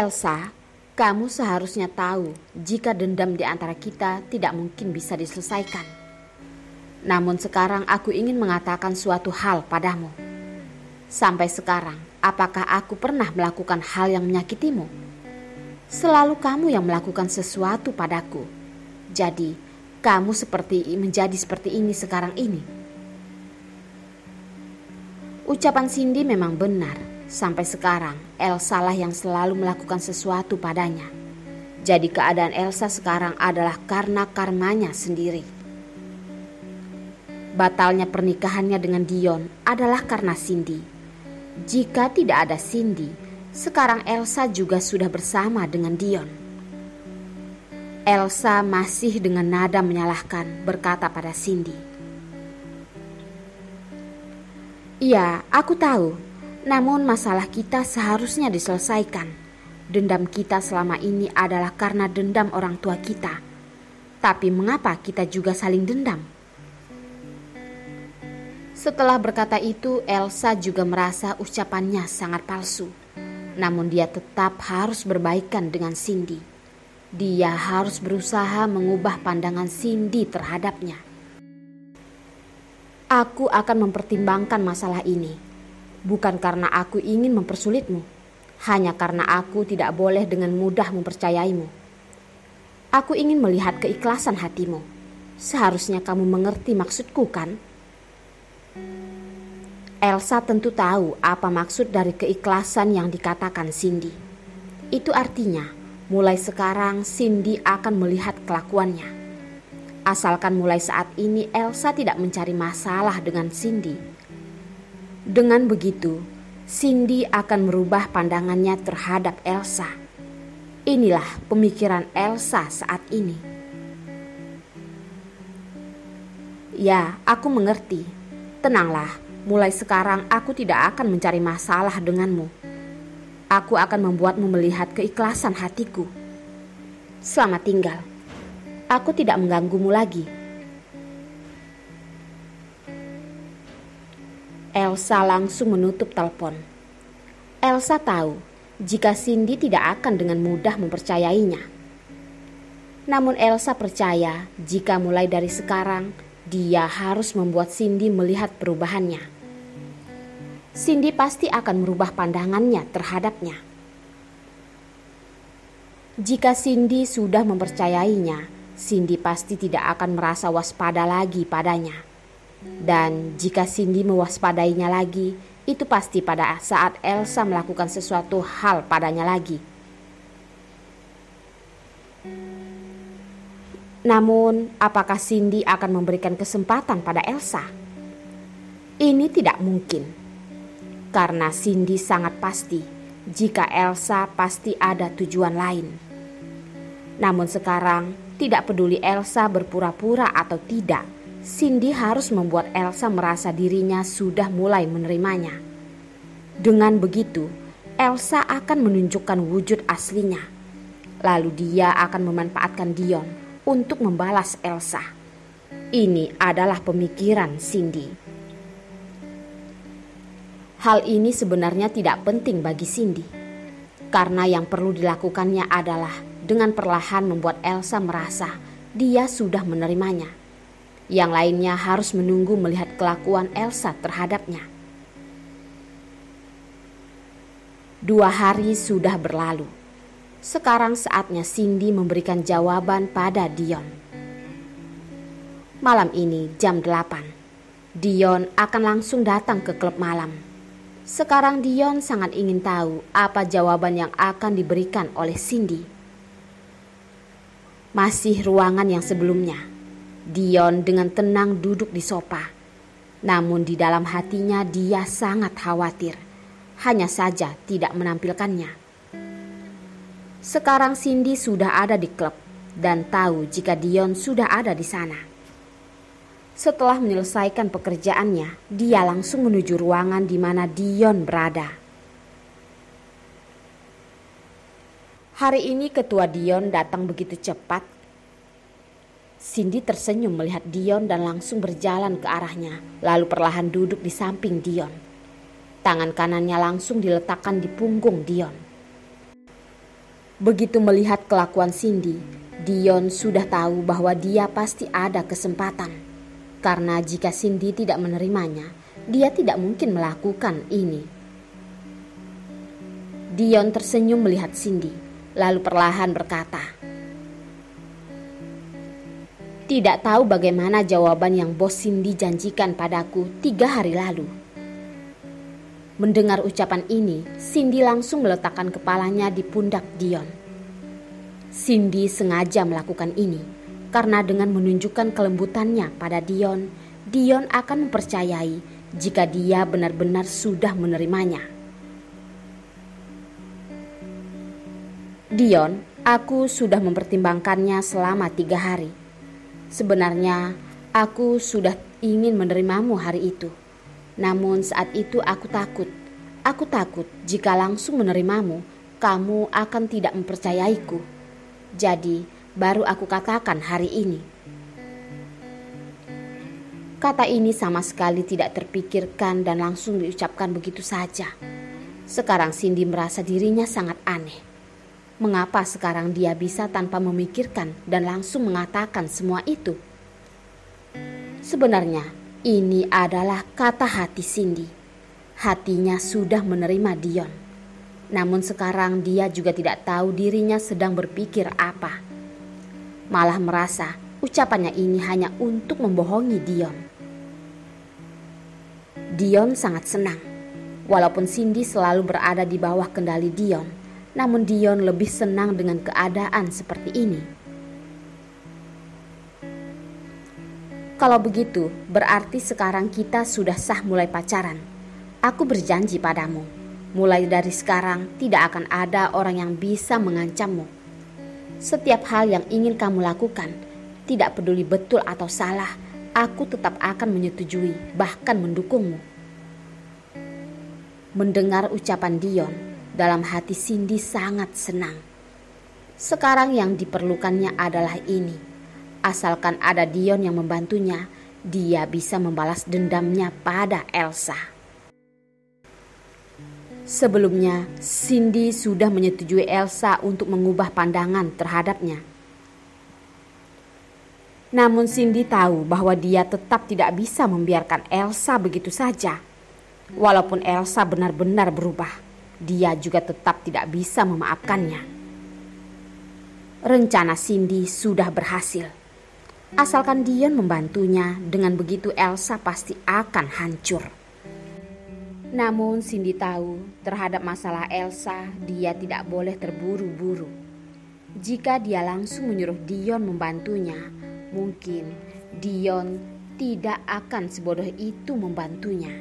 Elsa, kamu seharusnya tahu jika dendam di antara kita tidak mungkin bisa diselesaikan. Namun sekarang aku ingin mengatakan suatu hal padamu. Sampai sekarang, apakah aku pernah melakukan hal yang menyakitimu? Selalu kamu yang melakukan sesuatu padaku. Jadi, kamu menjadi seperti ini sekarang ini. Ucapan Cindy memang benar. Sampai sekarang, Elsa lah yang selalu melakukan sesuatu padanya. Jadi keadaan Elsa sekarang adalah karena karmanya sendiri. Batalnya pernikahannya dengan Dion adalah karena Cindy. Jika tidak ada Cindy, sekarang Elsa juga sudah bersama dengan Dion. Elsa masih dengan nada menyalahkan berkata pada Cindy, "Iya, aku tahu. Namun masalah kita seharusnya diselesaikan. Dendam kita selama ini adalah karena dendam orang tua kita. Tapi mengapa kita juga saling dendam?" Setelah berkata itu, Elsa juga merasa ucapannya sangat palsu. Namun dia tetap harus berbaikan dengan Cindy. Dia harus berusaha mengubah pandangan Cindy terhadapnya. "Aku akan mempertimbangkan masalah ini. Bukan karena aku ingin mempersulitmu. Hanya karena aku tidak boleh dengan mudah mempercayaimu. Aku ingin melihat keikhlasan hatimu. Seharusnya kamu mengerti maksudku, kan?" Elsa tentu tahu apa maksud dari keikhlasan yang dikatakan Cindy. Itu artinya, mulai sekarang Cindy akan melihat kelakuannya. Asalkan mulai saat ini Elsa tidak mencari masalah dengan Cindy. Dengan begitu, Cindy akan merubah pandangannya terhadap Elsa. Inilah pemikiran Elsa saat ini. "Ya, aku mengerti. Tenanglah, mulai sekarang aku tidak akan mencari masalah denganmu. Aku akan membuatmu melihat keikhlasan hatiku. Selamat tinggal. Aku tidak mengganggumu lagi." Elsa langsung menutup telepon. Elsa tahu jika Cindy tidak akan dengan mudah mempercayainya. Namun Elsa percaya jika mulai dari sekarang dia harus membuat Cindy melihat perubahannya. Cindy pasti akan merubah pandangannya terhadapnya. Jika Cindy sudah mempercayainya, Cindy pasti tidak akan merasa waspada lagi padanya. Dan jika Cindy mewaspadainya lagi, itu pasti pada saat Elsa melakukan sesuatu hal padanya lagi. Namun, apakah Cindy akan memberikan kesempatan pada Elsa? Ini tidak mungkin. Karena Cindy sangat pasti jika Elsa pasti ada tujuan lain. Namun sekarang, tidak peduli Elsa berpura-pura atau tidak, Cindy harus membuat Elsa merasa dirinya sudah mulai menerimanya. Dengan begitu, Elsa akan menunjukkan wujud aslinya. Lalu dia akan memanfaatkan Dion untuk membalas Elsa. Ini adalah pemikiran Cindy. Hal ini sebenarnya tidak penting bagi Cindy, karena yang perlu dilakukannya adalah dengan perlahan membuat Elsa merasa dia sudah menerimanya. Yang lainnya harus menunggu melihat kelakuan Elsa terhadapnya. 2 hari sudah berlalu. Sekarang saatnya Cindy memberikan jawaban pada Dion. Malam ini jam 8. Dion akan langsung datang ke klub malam. Sekarang Dion sangat ingin tahu apa jawaban yang akan diberikan oleh Cindy. Masih ruangan yang sebelumnya. Dion dengan tenang duduk di sofa. Namun di dalam hatinya dia sangat khawatir. Hanya saja tidak menampilkannya. Sekarang Cindy sudah ada di klub dan tahu jika Dion sudah ada di sana. Setelah menyelesaikan pekerjaannya, dia langsung menuju ruangan di mana Dion berada. Hari ini ketua Dion datang begitu cepat. Cindy tersenyum melihat Dion dan langsung berjalan ke arahnya, lalu perlahan duduk di samping Dion. Tangan kanannya langsung diletakkan di punggung Dion. Begitu melihat kelakuan Cindy, Dion sudah tahu bahwa dia pasti ada kesempatan. Karena jika Cindy tidak menerimanya, dia tidak mungkin melakukan ini. Dion tersenyum melihat Cindy, lalu perlahan berkata, "Tidak tahu bagaimana jawaban yang bos Cindy janjikan padaku 3 hari lalu." Mendengar ucapan ini, Cindy langsung meletakkan kepalanya di pundak Dion. Cindy sengaja melakukan ini karena dengan menunjukkan kelembutannya pada Dion, Dion akan mempercayai jika dia benar-benar sudah menerimanya. "Dion, aku sudah mempertimbangkannya selama 3 hari. Sebenarnya aku sudah ingin menerimamu hari itu. Namun saat itu aku takut. Aku takut jika langsung menerimamu, kamu akan tidak mempercayaiku. Jadi baru aku katakan hari ini." Kata ini sama sekali tidak terpikirkan dan langsung diucapkan begitu saja. Sekarang Cindy merasa dirinya sangat aneh. Mengapa sekarang dia bisa tanpa memikirkan dan langsung mengatakan semua itu? Sebenarnya ini adalah kata hati Cindy. Hatinya sudah menerima Dion. Namun sekarang dia juga tidak tahu dirinya sedang berpikir apa. Malah merasa ucapannya ini hanya untuk membohongi Dion. Dion sangat senang. Walaupun Cindy selalu berada di bawah kendali Dion, namun Dion lebih senang dengan keadaan seperti ini. "Kalau begitu, berarti sekarang kita sudah sah mulai pacaran. Aku berjanji padamu, mulai dari sekarang tidak akan ada orang yang bisa mengancammu. Setiap hal yang ingin kamu lakukan, tidak peduli betul atau salah, aku tetap akan menyetujui, bahkan mendukungmu." Mendengar ucapan Dion, dalam hati Cindy sangat senang. Sekarang yang diperlukannya adalah ini. Asalkan ada Dion yang membantunya, dia bisa membalas dendamnya pada Elsa. Sebelumnya, Cindy sudah menyetujui Elsa untuk mengubah pandangan terhadapnya. Namun Cindy tahu bahwa dia tetap tidak bisa membiarkan Elsa begitu saja. Walaupun Elsa benar-benar berubah, dia juga tetap tidak bisa memaafkannya. Rencana Cindy sudah berhasil. Asalkan Dion membantunya, dengan begitu Elsa pasti akan hancur. Namun Cindy tahu terhadap masalah Elsa, dia tidak boleh terburu-buru. Jika dia langsung menyuruh Dion membantunya, mungkin Dion tidak akan sebodoh itu membantunya.